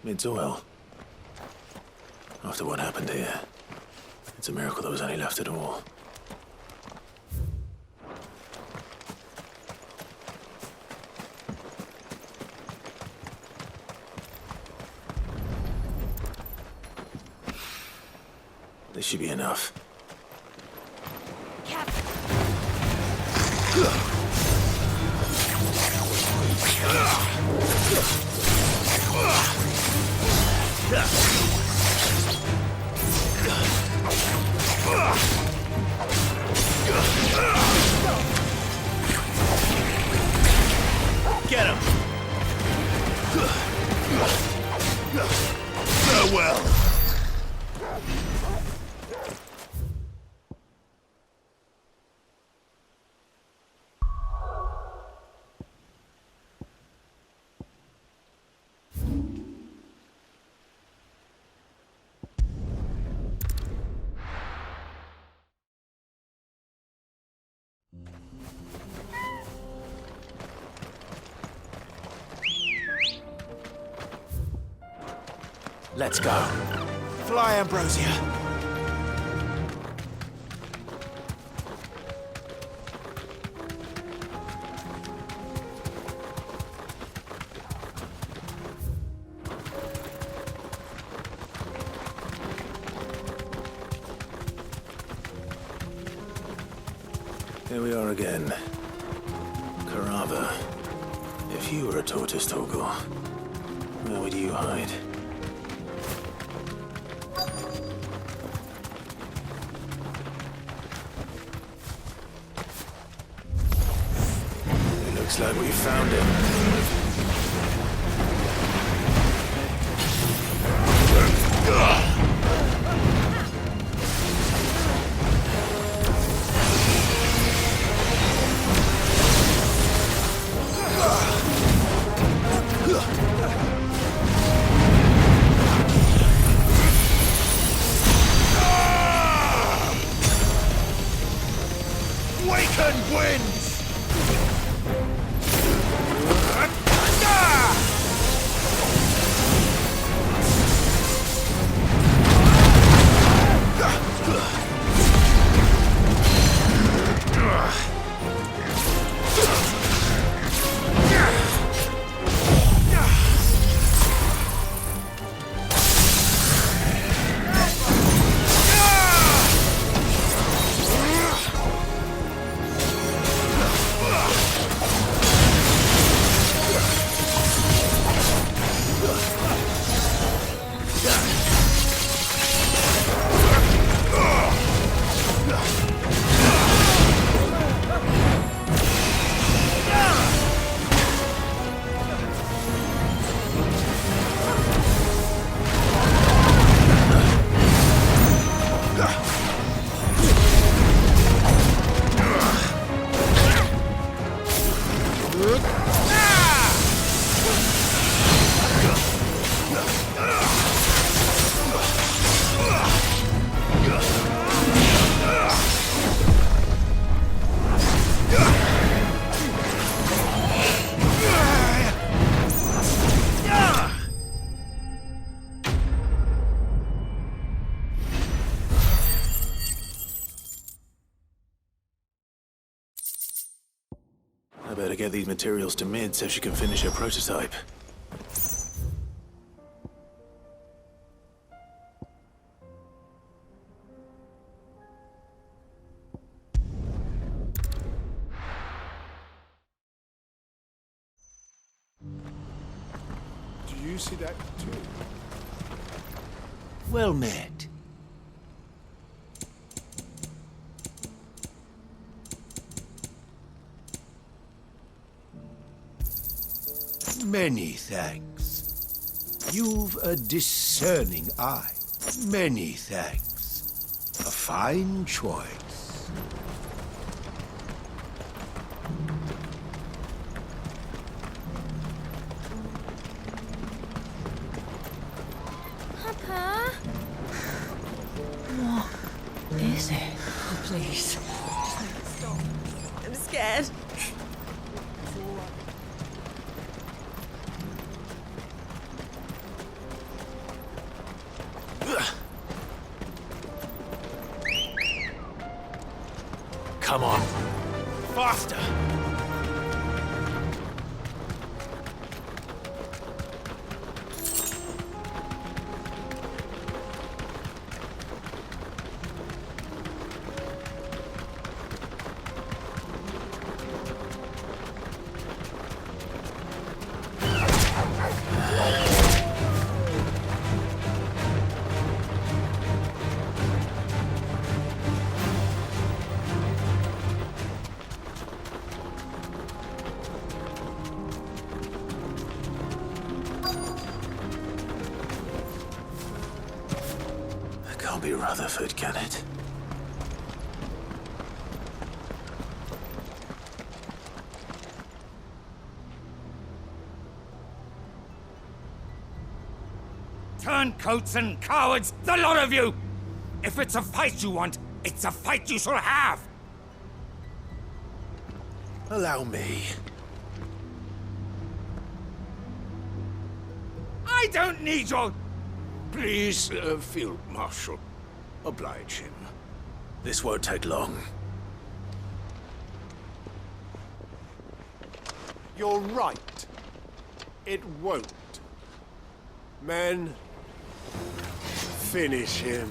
It's oil. After what happened here, it's a miracle there was any left at all. This should be enough. Get him! Farewell! Let's go. Fly, Ambrosia. Here we are again. Carava. If you were a tortoise, Toggle, where would you hide? Looks like we found him. Waken winds! I better get these materials to Mid so she can finish her prototype. Do you see that too? Well met. Many thanks. You've a discerning eye. Many thanks. A fine choice. Papa? What is it? Oh, please. Just make it stop. I'm scared. Faster! Can't be Rutherford, can it? Turncoats and cowards, the lot of you! If it's a fight you want, it's a fight you shall have! Allow me. I don't need your... Please, Field Marshal, oblige him. This won't take long. You're right. It won't. Men, finish him.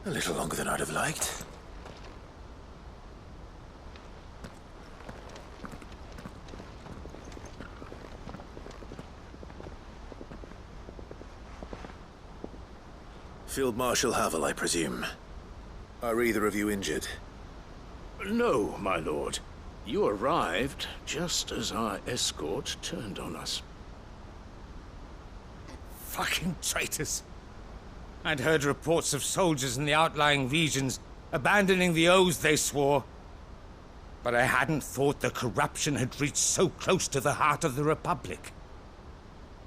A little longer than I'd have liked. Field Marshal Havel, I presume. Are either of you injured? No, my lord. You arrived just as our escort turned on us. Fucking traitors. I'd heard reports of soldiers in the outlying regions abandoning the oaths they swore. But I hadn't thought the corruption had reached so close to the heart of the Republic.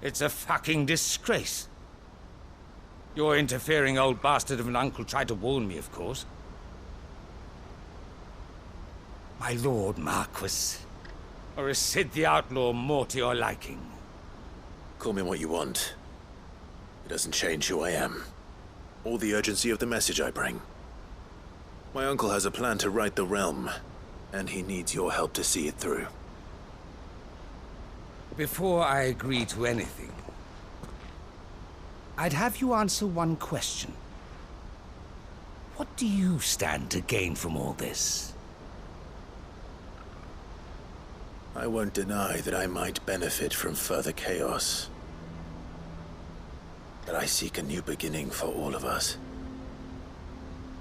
It's a fucking disgrace. Your interfering old bastard of an uncle tried to warn me, of course. My lord Marquis. Or is Sid the Outlaw more to your liking? Call me what you want. It doesn't change who I am, or the urgency of the message I bring. My uncle has a plan to right the realm, and he needs your help to see it through. Before I agree to anything, I'd have you answer one question. What do you stand to gain from all this? I won't deny that I might benefit from further chaos. But I seek a new beginning for all of us.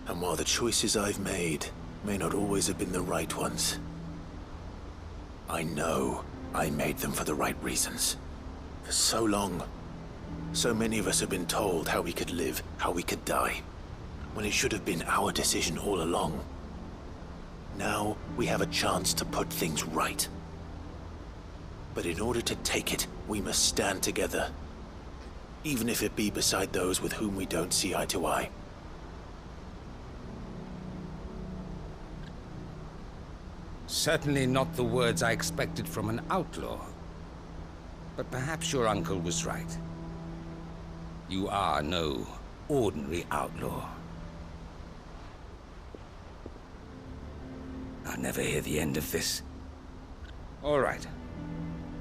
And while the choices I've made may not always have been the right ones, I know I made them for the right reasons. For so long, so many of us have been told how we could live, how we could die, when it should have been our decision all along. Now we have a chance to put things right. But in order to take it, we must stand together. Even if it be beside those with whom we don't see eye to eye. Certainly not the words I expected from an outlaw. But perhaps your uncle was right. You are no ordinary outlaw. I'll never hear the end of this. All right.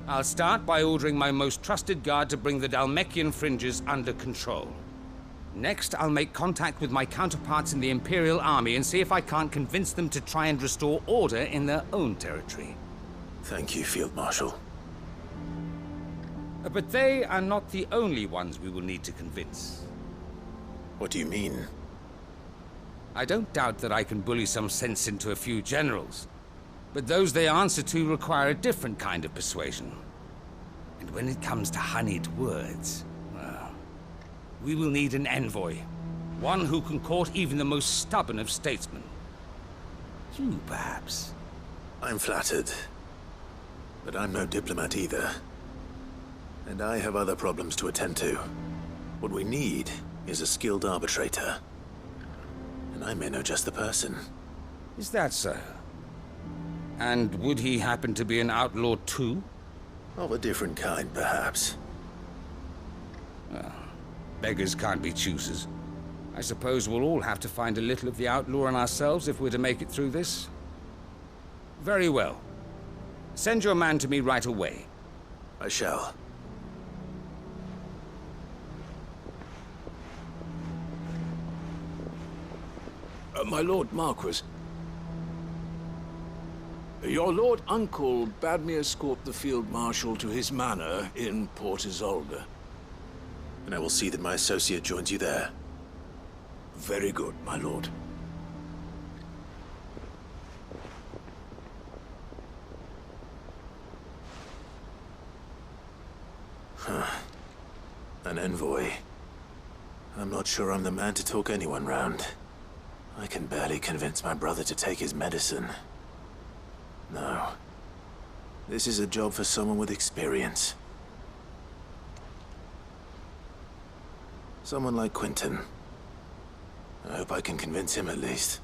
I'll start by ordering my most trusted guard to bring the Dhalmekian fringes under control. Next, I'll make contact with my counterparts in the Imperial Army and see if I can't convince them to try and restore order in their own territory. Thank you, Field Marshal. But they are not the only ones we will need to convince. What do you mean? I don't doubt that I can bully some sense into a few generals. But those they answer to require a different kind of persuasion. And when it comes to honeyed words, well, we will need an envoy. One who can court even the most stubborn of statesmen. You, perhaps? I'm flattered. But I'm no diplomat either. And I have other problems to attend to. What we need is a skilled arbitrator. And I may know just the person. Is that so? And would he happen to be an outlaw too? Of a different kind, perhaps. Beggars can't be choosers. I suppose we'll all have to find a little of the outlaw in ourselves if we're to make it through this. Very well. Send your man to me right away. I shall. My Lord Marquis. Your Lord Uncle bade me escort the Field Marshal to his manor in Port Isolde. And I will see that my associate joins you there. Very good, my lord. An envoy. I'm not sure I'm the man to talk anyone round. I can barely convince my brother to take his medicine. No. This is a job for someone with experience. Someone like Quentin. I hope I can convince him at least.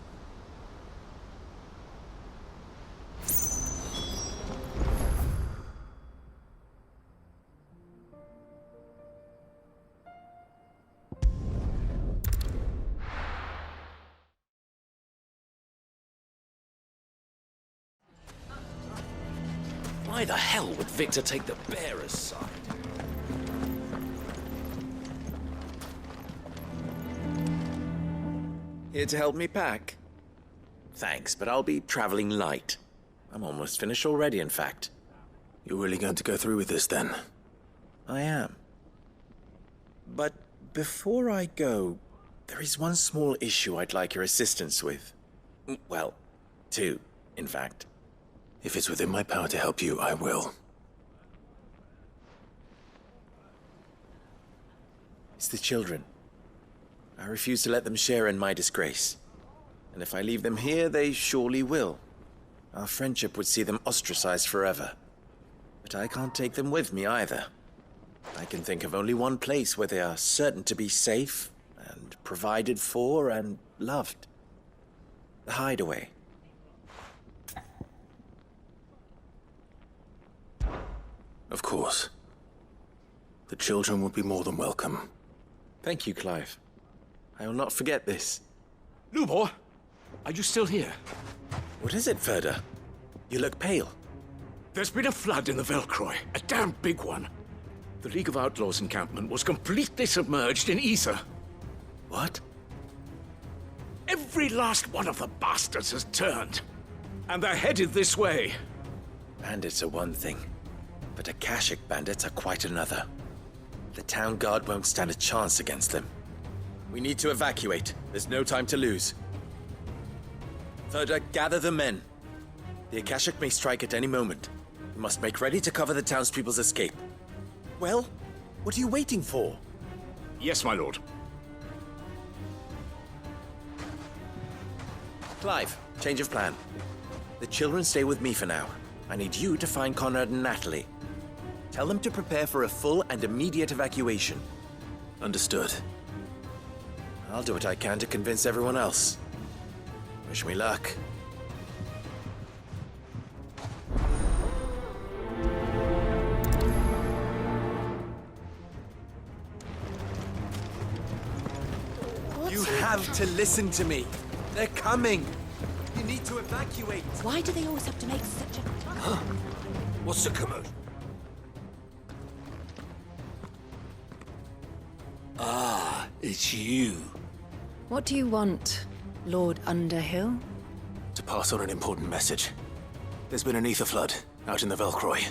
Why the hell would Victor take the bearer's side? Here to help me pack? Thanks, but I'll be traveling light. I'm almost finished already, in fact. You're really going to go through with this, then? I am. But before I go, there is one small issue I'd like your assistance with. Well, two, in fact. If it's within my power to help you, I will. It's the children. I refuse to let them share in my disgrace. And if I leave them here, they surely will. Our friendship would see them ostracized forever. But I can't take them with me either. I can think of only one place where they are certain to be safe, and provided for, and loved. The Hideaway. Of course. The children would be more than welcome. Thank you, Clive. I will not forget this. Lubor, are you still here? What is it, Ferda? You look pale. There's been a flood in the Velcroy, a damn big one. The League of Outlaws encampment was completely submerged in ether. What? Every last one of the bastards has turned. And they're headed this way. Bandits are one thing, but Akashic bandits are quite another. The town guard won't stand a chance against them. We need to evacuate. There's no time to lose. Ferda, gather the men. The Akashic may strike at any moment. We must make ready to cover the townspeople's escape. Well, what are you waiting for? Yes, my lord. Clive, change of plan. The children stay with me for now. I need you to find Conrad and Natalie. Tell them to prepare for a full and immediate evacuation. Understood. I'll do what I can to convince everyone else. Wish me luck. You have to listen to me. They're coming. You need to evacuate. Why do they always have to make such a... What's the commotion? Ah, it's you. What do you want, Lord Underhill? To pass on an important message. There's been an ether flood out in the Velcroy.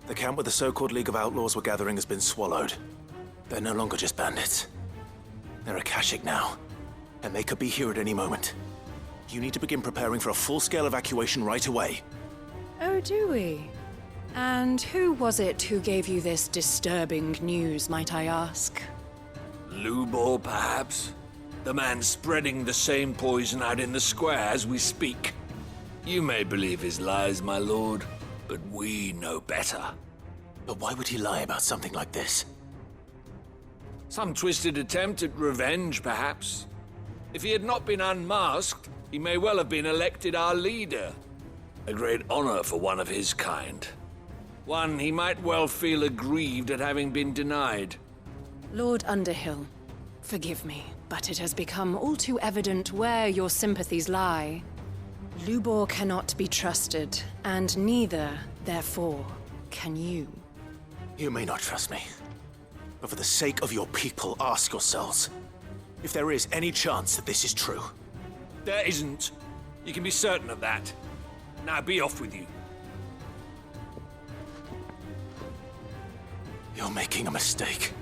The camp where the so-called League of Outlaws were gathering has been swallowed. They're no longer just bandits. They're Akashic now, and they could be here at any moment. You need to begin preparing for a full-scale evacuation right away. Oh, do we? And who was it who gave you this disturbing news, might I ask? Lubor, perhaps? The man spreading the same poison out in the square as we speak. You may believe his lies, my lord, but we know better. But why would he lie about something like this? Some twisted attempt at revenge, perhaps. If he had not been unmasked, he may well have been elected our leader. A great honor for one of his kind. One he might well feel aggrieved at having been denied. Lord Underhill, forgive me, but it has become all too evident where your sympathies lie. Lubor cannot be trusted, and neither, therefore, can you. You may not trust me, but for the sake of your people, ask yourselves if there is any chance that this is true. There isn't. You can be certain of that. Now be off with you. You're making a mistake.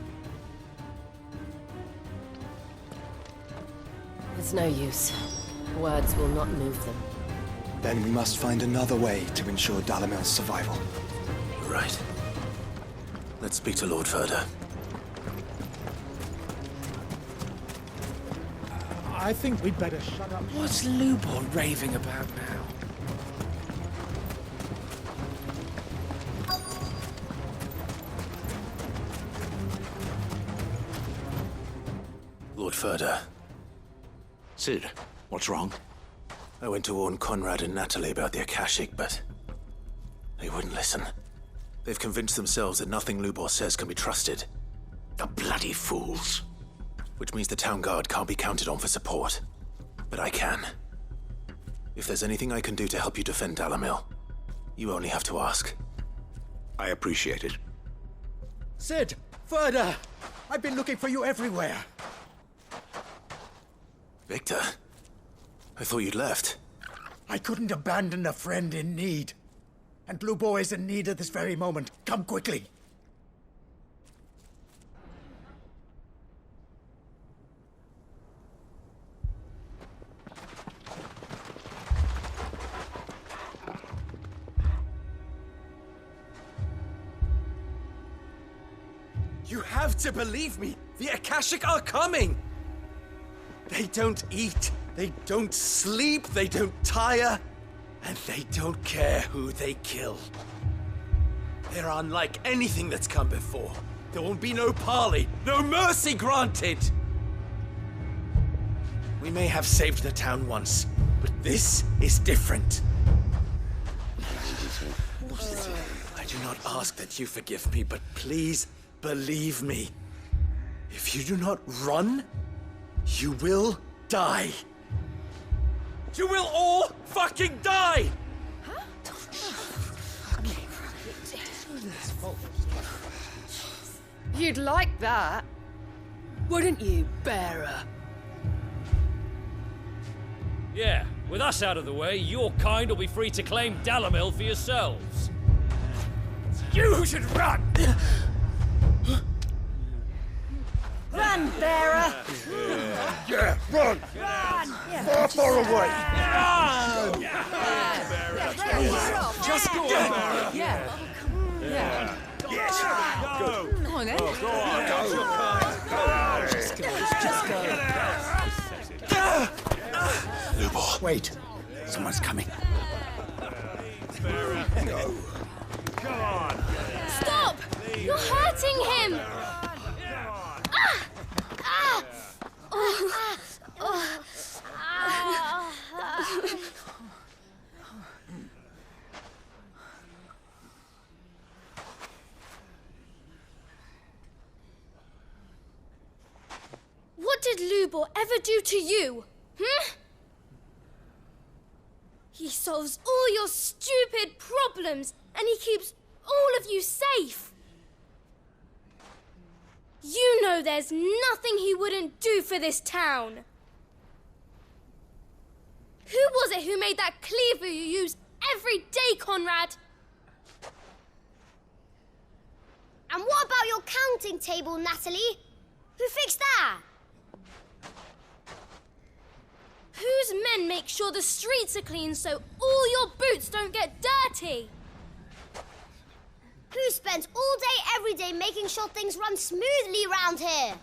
It's no use. Words will not move them. Then we must find another way to ensure Dalamil's survival. Right. Let's speak to Lord Ferda. I think we'd better shut up. What's Lubor raving about now? Lord Ferda, Sid, what's wrong? I went to warn Conrad and Natalie about the Akashic, but they wouldn't listen. They've convinced themselves that nothing Lubor says can be trusted. The bloody fools. Which means the town guard can't be counted on for support. But I can. If there's anything I can do to help you defend Dalamil, you only have to ask. I appreciate it. Sid! Ferda! I've been looking for you everywhere. Victor? I thought you'd left. I couldn't abandon a friend in need. And Lubor is in need at this very moment. Come quickly. You have to believe me! The Akashic are coming! They don't eat, they don't sleep, they don't tire, and they don't care who they kill. They're unlike anything that's come before. There won't be no parley, no mercy granted! We may have saved the town once, but this is different. I do not ask that you forgive me, but please believe me. If you do not run, you will die. You will all fucking die! You'd like that, wouldn't you, bearer? Yeah, with us out of the way, your kind will be free to claim Dalamil for yourselves. You should run! Run, bearer! Yeah, run! Run! Far, far away! Run! Just go on. Yeah. Yeah. Yes! Go! Come on, then. Just go. Lubor. Wait. Someone's coming. Stop! You're hurting him! What did Lubor ever do to you? He solves all your stupid problems, and he keeps all of you safe. You know there's nothing he wouldn't do for this town. Who was it who made that cleaver you use every day, Conrad? And what about your counting table, Natalie? Who fixed that? Whose men make sure the streets are clean so all your boots don't get dirty? Who spends all day every day making sure things run smoothly round here?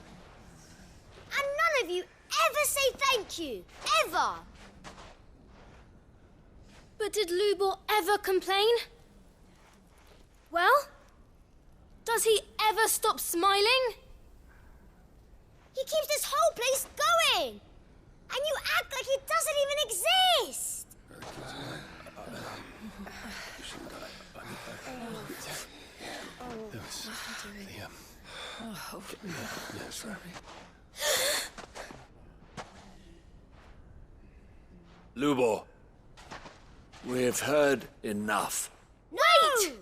And none of you ever say thank you. Ever. But did Lubor ever complain? Well, does he ever stop smiling? He keeps this whole place going. And you act like it doesn't even exist. Lubor, we've heard enough. Wait!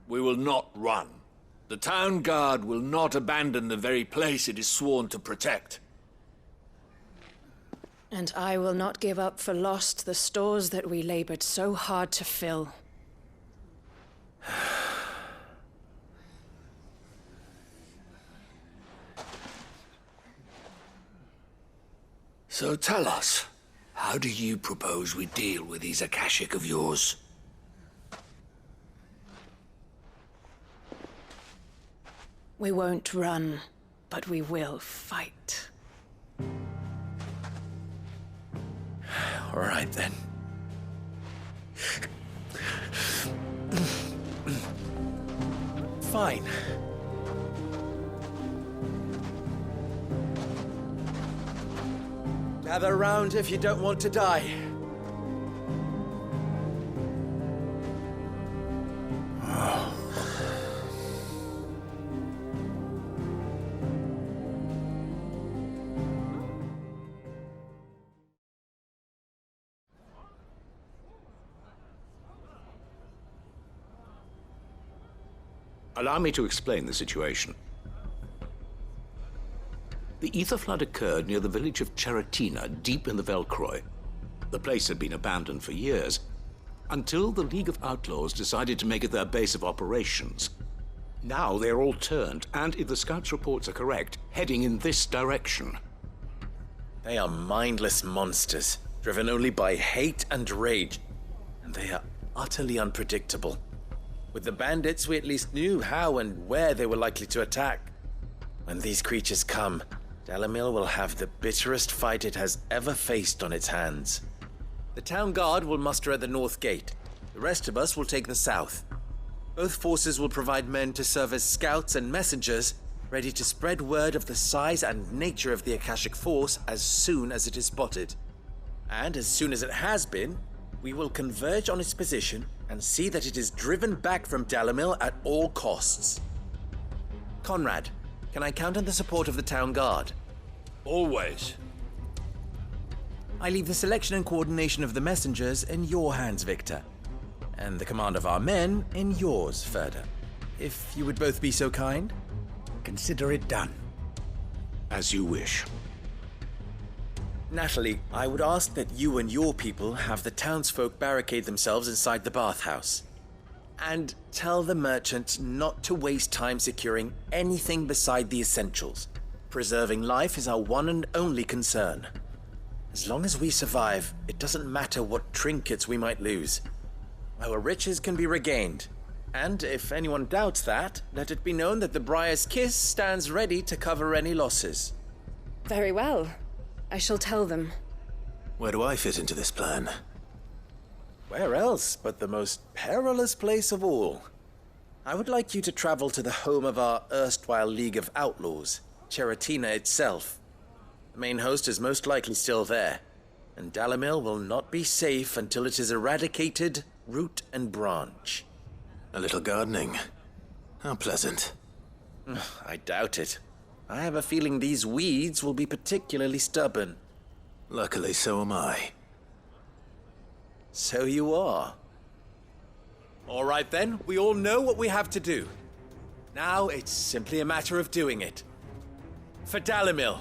We will not run. The town guard will not abandon the very place it is sworn to protect. And I will not give up for lost the stores that we labored so hard to fill. So tell us, how do you propose we deal with these Akashic of yours? We won't run, but we will fight. All right, then. Fine. Gather round if you don't want to die. Allow me to explain the situation. The ether flood occurred near the village of Cheratina, deep in the Velcroy. The place had been abandoned for years, until the League of Outlaws decided to make it their base of operations. Now they're all turned, and if the scouts' reports are correct, heading in this direction. They are mindless monsters, driven only by hate and rage. And they are utterly unpredictable. With the bandits, we at least knew how and where they were likely to attack. When these creatures come, Dalamil will have the bitterest fight it has ever faced on its hands. The town guard will muster at the north gate. The rest of us will take the south. Both forces will provide men to serve as scouts and messengers, ready to spread word of the size and nature of the Akashic force as soon as it is spotted. And as soon as it has been, we will converge on its position and see that it is driven back from Dalamil at all costs. Conrad, can I count on the support of the town guard? Always. I leave the selection and coordination of the messengers in your hands, Victor. And the command of our men in yours, Ferda. If you would both be so kind. Consider it done. As you wish. Natalie, I would ask that you and your people have the townsfolk barricade themselves inside the bathhouse. And tell the merchant not to waste time securing anything beside the essentials. Preserving life is our one and only concern. As long as we survive, it doesn't matter what trinkets we might lose. Our riches can be regained. And if anyone doubts that, let it be known that the Briar's Kiss stands ready to cover any losses. Very well. I shall tell them. Where do I fit into this plan? Where else but the most perilous place of all? I would like you to travel to the home of our erstwhile League of Outlaws, Cheratina itself. The main host is most likely still there, and Dalamil will not be safe until it is eradicated, root and branch. A little gardening. How pleasant. I doubt it. I have a feeling these weeds will be particularly stubborn. Luckily, so am I. So you are. All right then, we all know what we have to do. Now it's simply a matter of doing it. For Dalamil.